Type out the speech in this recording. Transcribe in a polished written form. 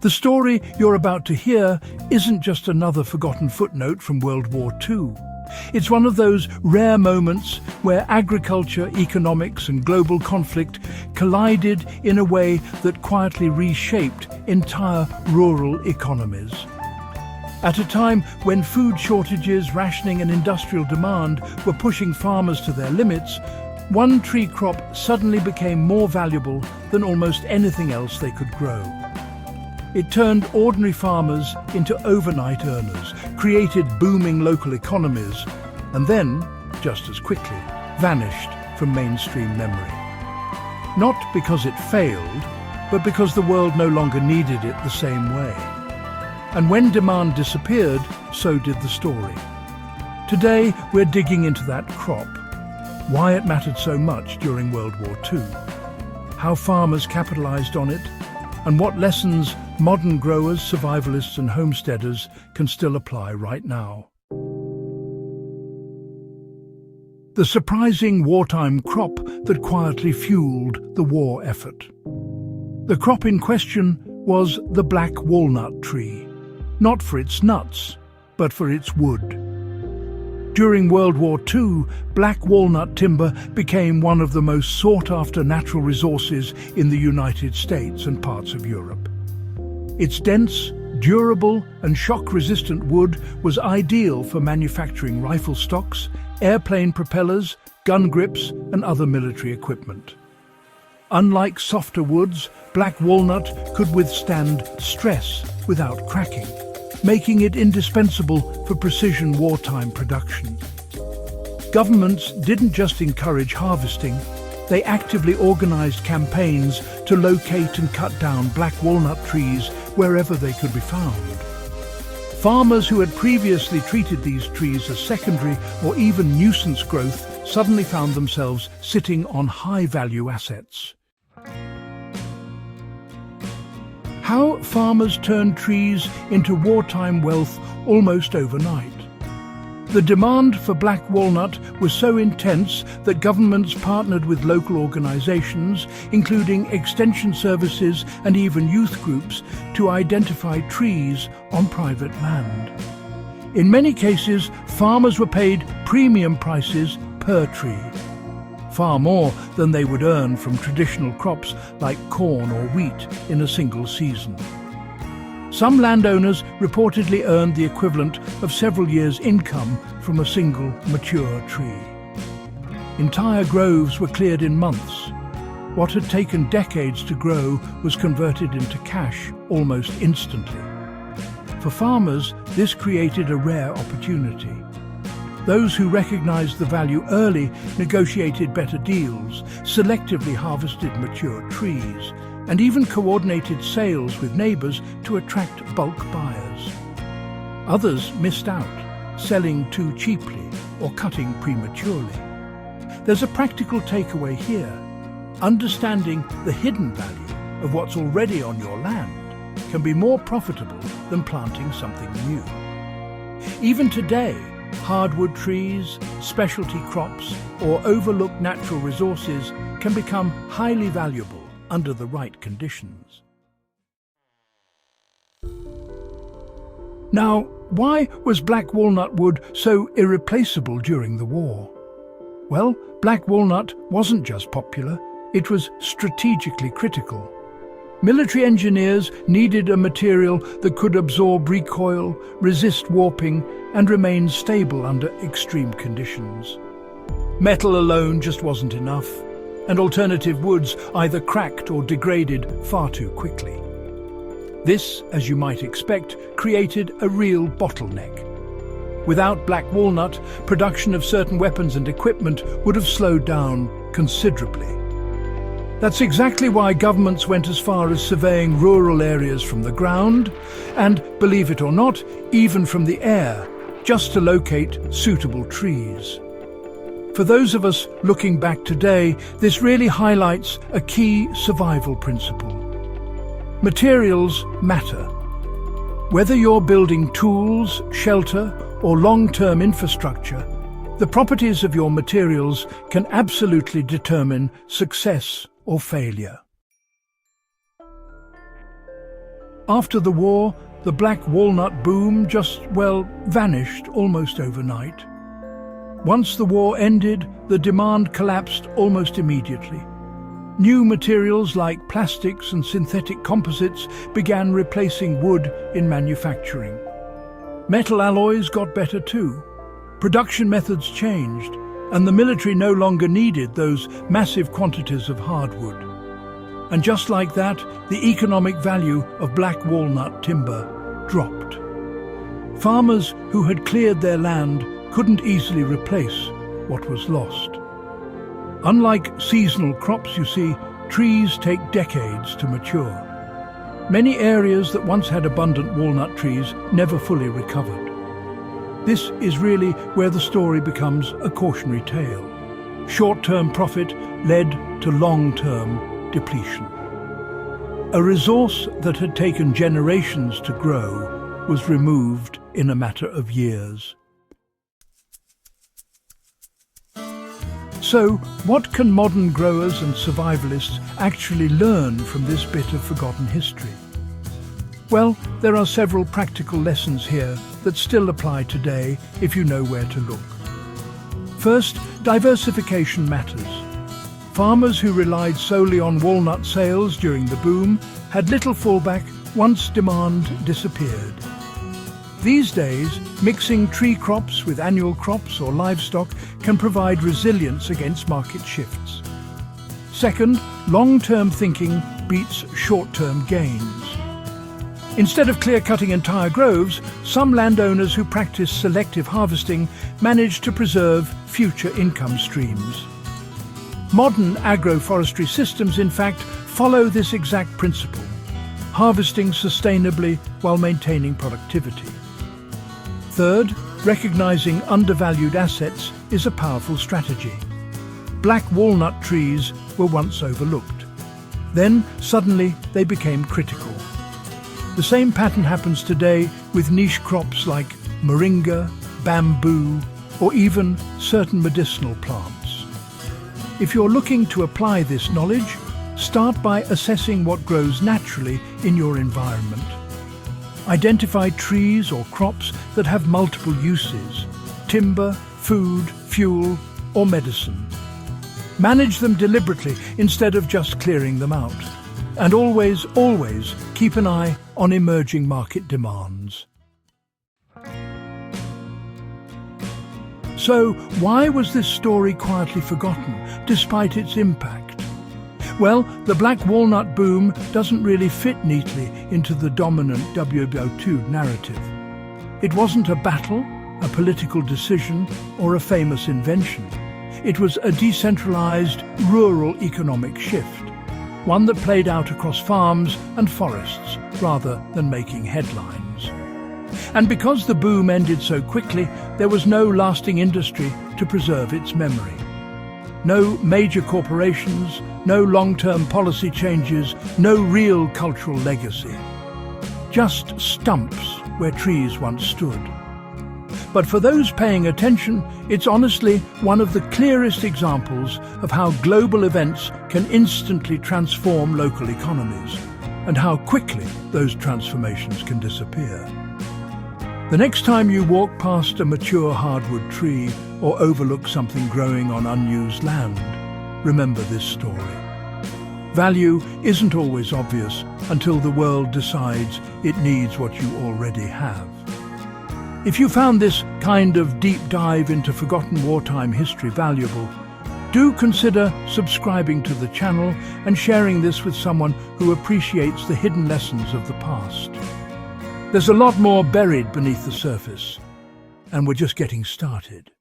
The story you're about to hear isn't just another forgotten footnote from World War II. It's one of those rare moments where agriculture, economics and global conflict collided in a way that quietly reshaped entire rural economies. At a time when food shortages, rationing and industrial demand were pushing farmers to their limits, one tree crop suddenly became more valuable than almost anything else they could grow. It turned ordinary farmers into overnight earners, created booming local economies, and then, just as quickly, vanished from mainstream memory. Not because it failed, but because the world no longer needed it the same way. And when demand disappeared, so did the story. Today, we're digging into that crop, why it mattered so much during World War II, how farmers capitalized on it, and what lessons modern growers, survivalists and homesteaders can still apply right now. The surprising wartime crop that quietly fueled the war effort. The crop in question was the black walnut tree, not for its nuts, but for its wood. During World War II, black walnut timber became one of the most sought-after natural resources in the United States and parts of Europe. Its dense, durable and shock-resistant wood was ideal for manufacturing rifle stocks, airplane propellers, gun grips and other military equipment. Unlike softer woods, black walnut could withstand stress without cracking, making it indispensable for precision wartime production. Governments didn't just encourage harvesting, they actively organized campaigns to locate and cut down black walnut trees wherever they could be found. Farmers who had previously treated these trees as secondary or even nuisance growth suddenly found themselves sitting on high-value assets. How farmers turned trees into wartime wealth almost overnight. The demand for black walnut was so intense that governments partnered with local organizations, including extension services and even youth groups, to identify trees on private land. In many cases, farmers were paid premium prices per tree, far more than they would earn from traditional crops like corn or wheat in a single season. Some landowners reportedly earned the equivalent of several years' income from a single mature tree. Entire groves were cleared in months. What had taken decades to grow was converted into cash almost instantly. For farmers, this created a rare opportunity. Those who recognized the value early negotiated better deals, selectively harvested mature trees, and even coordinated sales with neighbors to attract bulk buyers. Others missed out, selling too cheaply or cutting prematurely. There's a practical takeaway here. Understanding the hidden value of what's already on your land can be more profitable than planting something new. Even today, hardwood trees, specialty crops, or overlooked natural resources can become highly valuable under the right conditions. Now, why was black walnut wood so irreplaceable during the war? Well, black walnut wasn't just popular, it was strategically critical. Military engineers needed a material that could absorb recoil, resist warping, and remain stable under extreme conditions. Metal alone just wasn't enough, and alternative woods either cracked or degraded far too quickly. This, as you might expect, created a real bottleneck. Without black walnut, production of certain weapons and equipment would have slowed down considerably. That's exactly why governments went as far as surveying rural areas from the ground and, believe it or not, even from the air, just to locate suitable trees. For those of us looking back today, this really highlights a key survival principle. Materials matter. Whether you're building tools, shelter, or long-term infrastructure, the properties of your materials can absolutely determine success or failure. After the war, the black walnut boom just, well, vanished almost overnight. Once the war ended, the demand collapsed almost immediately. New materials like plastics and synthetic composites began replacing wood in manufacturing. Metal alloys got better too. Production methods changed, and the military no longer needed those massive quantities of hardwood. And just like that, the economic value of black walnut timber dropped. Farmers who had cleared their land couldn't easily replace what was lost. Unlike seasonal crops, you see, trees take decades to mature. Many areas that once had abundant walnut trees never fully recovered. This is really where the story becomes a cautionary tale. Short-term profit led to long-term depletion. A resource that had taken generations to grow was removed in a matter of years. So, what can modern growers and survivalists actually learn from this bit of forgotten history? Well, there are several practical lessons here that still apply today if you know where to look. First, diversification matters. Farmers who relied solely on walnut sales during the boom had little fallback once demand disappeared. These days, mixing tree crops with annual crops or livestock can provide resilience against market shifts. Second, long-term thinking beats short-term gains. Instead of clear-cutting entire groves, some landowners who practice selective harvesting manage to preserve future income streams. Modern agroforestry systems, in fact, follow this exact principle, harvesting sustainably while maintaining productivity. Third, recognizing undervalued assets is a powerful strategy. Black walnut trees were once overlooked. Then, suddenly, they became critical. The same pattern happens today with niche crops like moringa, bamboo, or even certain medicinal plants. If you're looking to apply this knowledge, start by assessing what grows naturally in your environment. Identify trees or crops that have multiple uses: timber, food, fuel, or medicine. Manage them deliberately instead of just clearing them out. And always, always keep an eye on emerging market demands. So, why was this story quietly forgotten, despite its impact? Well, the black walnut boom doesn't really fit neatly into the dominant WWII narrative. It wasn't a battle, a political decision, or a famous invention. It was a decentralized, rural economic shift, one that played out across farms and forests rather than making headlines. And because the boom ended so quickly, there was no lasting industry to preserve its memory. No major corporations, no long-term policy changes, no real cultural legacy. Just stumps where trees once stood. But for those paying attention, it's honestly one of the clearest examples of how global events can instantly transform local economies, and how quickly those transformations can disappear. The next time you walk past a mature hardwood tree or overlook something growing on unused land, remember this story. Value isn't always obvious until the world decides it needs what you already have. If you found this kind of deep dive into forgotten wartime history valuable, do consider subscribing to the channel and sharing this with someone who appreciates the hidden lessons of the past. There's a lot more buried beneath the surface, and we're just getting started.